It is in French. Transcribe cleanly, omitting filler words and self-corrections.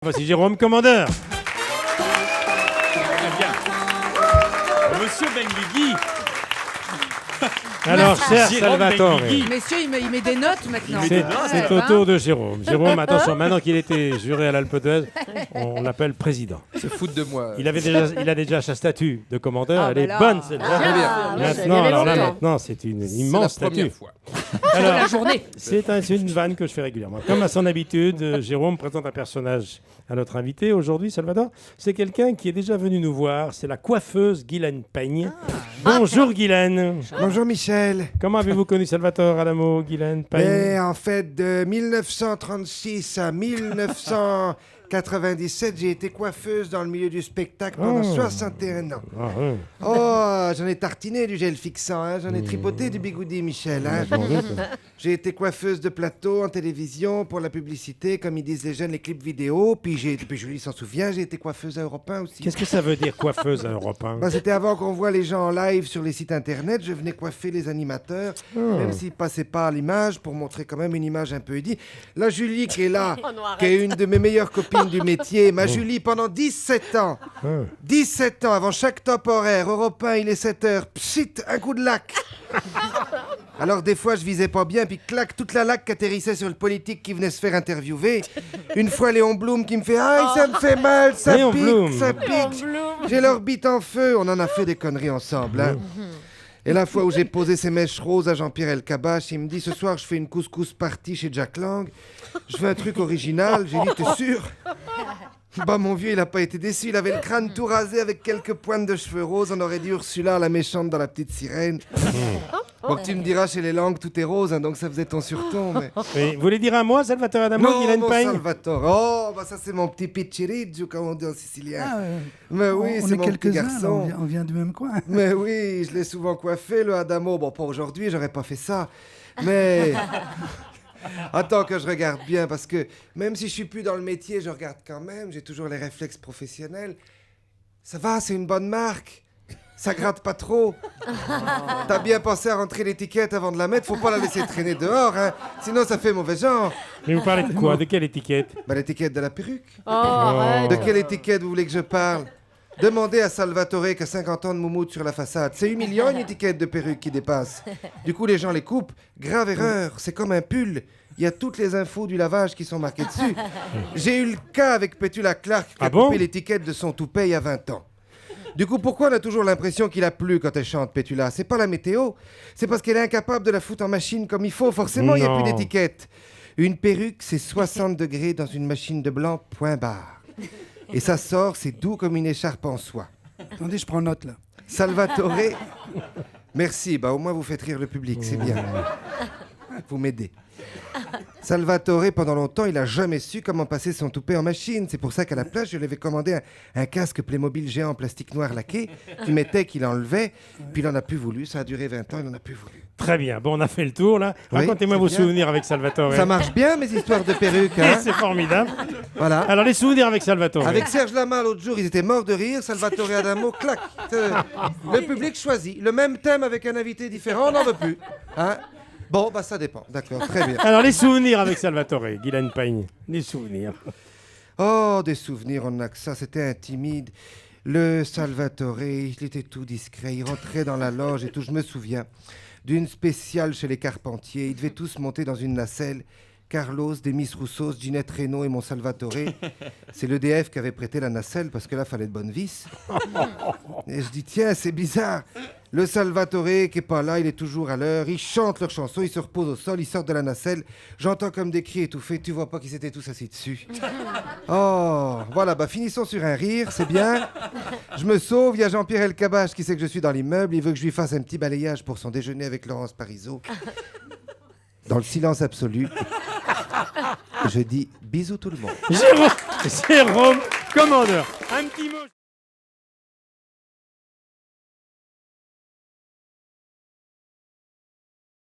Voici Jérôme, commandeur. Très bien. Monsieur Benguigui. Alors, cher Jérôme Salvatore, Benguigui. Messieurs, il met des notes maintenant. c'est au tour de Jérôme. Jérôme, attention, maintenant qu'il était juré à l'Alpe d'Huez, on l'appelle président. Se foutent de moi. Il a déjà sa statue de commandeur. Ah, Elle est bah là. bonne, celle-là. Très bien. Maintenant, alors là, maintenant, c'est une immense C'est la première statue. fois. Alors, La journée. c'est une vanne que je fais régulièrement. Comme à son habitude, Jérôme présente un personnage à notre invité aujourd'hui, Salvatore. C'est quelqu'un qui est déjà venu nous voir. C'est la coiffeuse Guylaine Peigne. Bonjour Guylaine. Bonjour Michel. Comment avez-vous connu Salvatore Adamo, Guylaine Peigne? Mais en fait, de 1936 à 1997, j'ai été coiffeuse dans le milieu du spectacle pendant 61 ans. Ah, ouais. Oh, j'en ai tartiné du gel fixant, hein. J'en ai tripoté du bigoudi, Michel. Hein. Je m'en doute. J'ai été coiffeuse de plateau en télévision pour la publicité, comme ils disent les jeunes, les clips vidéo. Puis Julie s'en souvient, j'ai été coiffeuse à Europe 1 aussi. Qu'est-ce que ça veut dire coiffeuse à Europe 1? Bah, c'était avant qu'on voit les gens en live sur les sites internet. Je venais coiffer les animateurs, même s'ils passaient pas à l'image, pour montrer quand même une image un peu édite. La Julie qui est là, qui est une de mes meilleures copines du métier. Ma Julie, pendant 17 ans, 17 ans, avant chaque top horaire, Europe 1, il est 7h, pchit, un coup de lac. Alors des fois, je visais pas bien, puis clac, toute la laque qui atterrissait sur le politique qui venait se faire interviewer. Une fois, Léon Blum qui me fait « Aïe, ça me fait mal, ça Léon pique, Blum. ça pique. J'ai leur bite en feu. » On en a fait des conneries ensemble, hein. Et la fois où j'ai posé ces mèches roses à Jean-Pierre Elkabbach, il me dit « Ce soir, je fais une couscous party chez Jack Lang. Je fais un truc original. » J'ai dit « T'es sûr ?» Bah, mon vieux, il a pas été déçu. Il avait le crâne tout rasé avec quelques pointes de cheveux roses. On aurait dit Ursula, la méchante dans La Petite Sirène. Bon, tu me diras, chez les langues, tout est rose, hein, donc ça faisait ton surton, mais... Mais vous voulez dire à moi, Salvatore Adamo, Non, Guylaine mon Peigne? Salvatore. Oh, bah ça, c'est mon petit picciriccio, comme on dit en sicilien. Ah, Mais oui, on c'est est mon petit quelques-uns, là, garçon. on vient du même coin. Mais oui, je l'ai souvent coiffé, le Adamo. Bon, pas aujourd'hui, j'aurais pas fait ça. Mais... Attends que je regarde bien, parce que même si je suis plus dans le métier, je regarde quand même. J'ai toujours les réflexes professionnels. Ça va, c'est une bonne marque. Ça gratte pas trop. T'as bien pensé à rentrer l'étiquette avant de la mettre. Faut pas la laisser traîner dehors, hein. Sinon, ça fait mauvais genre. Mais vous parlez de quoi? De quelle étiquette? Bah, l'étiquette de la perruque. Oh. De quelle étiquette vous voulez que je parle? Demandez à Salvatore qui a 50 ans de moumoute sur la façade. C'est humiliant, une étiquette de perruque qui dépasse. Du coup, les gens les coupent. Grave erreur, c'est comme un pull. Il y a toutes les infos du lavage qui sont marquées dessus. J'ai eu le cas avec Petula Clark qui Ah a bon? coupé l'étiquette de son toupet il y a 20 ans. Du coup, pourquoi on a toujours l'impression qu'il a plu quand elle chante Petula? C'est pas la météo, c'est parce qu'elle est incapable de la foutre en machine comme il faut. Forcément, il n'y a Non. plus d'étiquette. Une perruque, c'est 60 degrés dans une machine de blanc, point barre. Et ça sort, c'est doux comme une écharpe en soie. Attendez, je prends note là. Salvatore, merci, bah au moins vous faites rire le public, c'est bien. Vous m'aidez. Salvatore, pendant longtemps, il a jamais su comment passer son toupet en machine. C'est pour ça qu'à la place, je lui avais commandé un casque Playmobil géant en plastique noir laqué qu'il mettait, qu'il enlevait. Puis il en a plus voulu. Ça a duré 20 ans, il en a plus voulu. Très bien. Bon, on a fait le tour, là. Oui, Racontez-moi c'est vos bien. souvenirs avec Salvatore. Ça marche bien, mes histoires de perruques, hein. C'est formidable. Voilà. Alors, les souvenirs avec Salvatore. Avec Serge Lama, l'autre jour, ils étaient morts de rire. Salvatore Adamo, clac. Le public choisit. Le même thème avec un invité différent, on n'en veut plus. Hein? Bon, bah ça dépend. D'accord, très bien. Alors, les souvenirs avec Salvatore, Guylaine Peigne. Les souvenirs. Oh, des souvenirs, on n'a que ça. C'était intimide. Le Salvatore, il était tout discret. Il rentrait dans la loge et tout. Je me souviens d'une spéciale chez les Carpentiers. Ils devaient tous monter dans une nacelle. Carlos, Demis Roussos, Ginette Reynaud et mon Salvatore. C'est l'EDF qui avait prêté la nacelle parce que là, fallait de bonnes vis. Et je dis, tiens, c'est bizarre. Le Salvatore qui est pas là, il est toujours à l'heure. Ils chantent leur chanson, ils se reposent au sol, ils sortent de la nacelle. J'entends comme des cris étouffés. Tu vois pas qu'ils s'étaient tous assis dessus. Oh, voilà, bah finissons sur un rire, c'est bien. Je me sauve, il y a Jean-Pierre Elkabbach qui sait que je suis dans l'immeuble. Il veut que je lui fasse un petit balayage pour son déjeuner avec Laurence Parisot. Dans le silence absolu, je dis bisous tout le monde. Jérôme, commandeur. Un petit mot.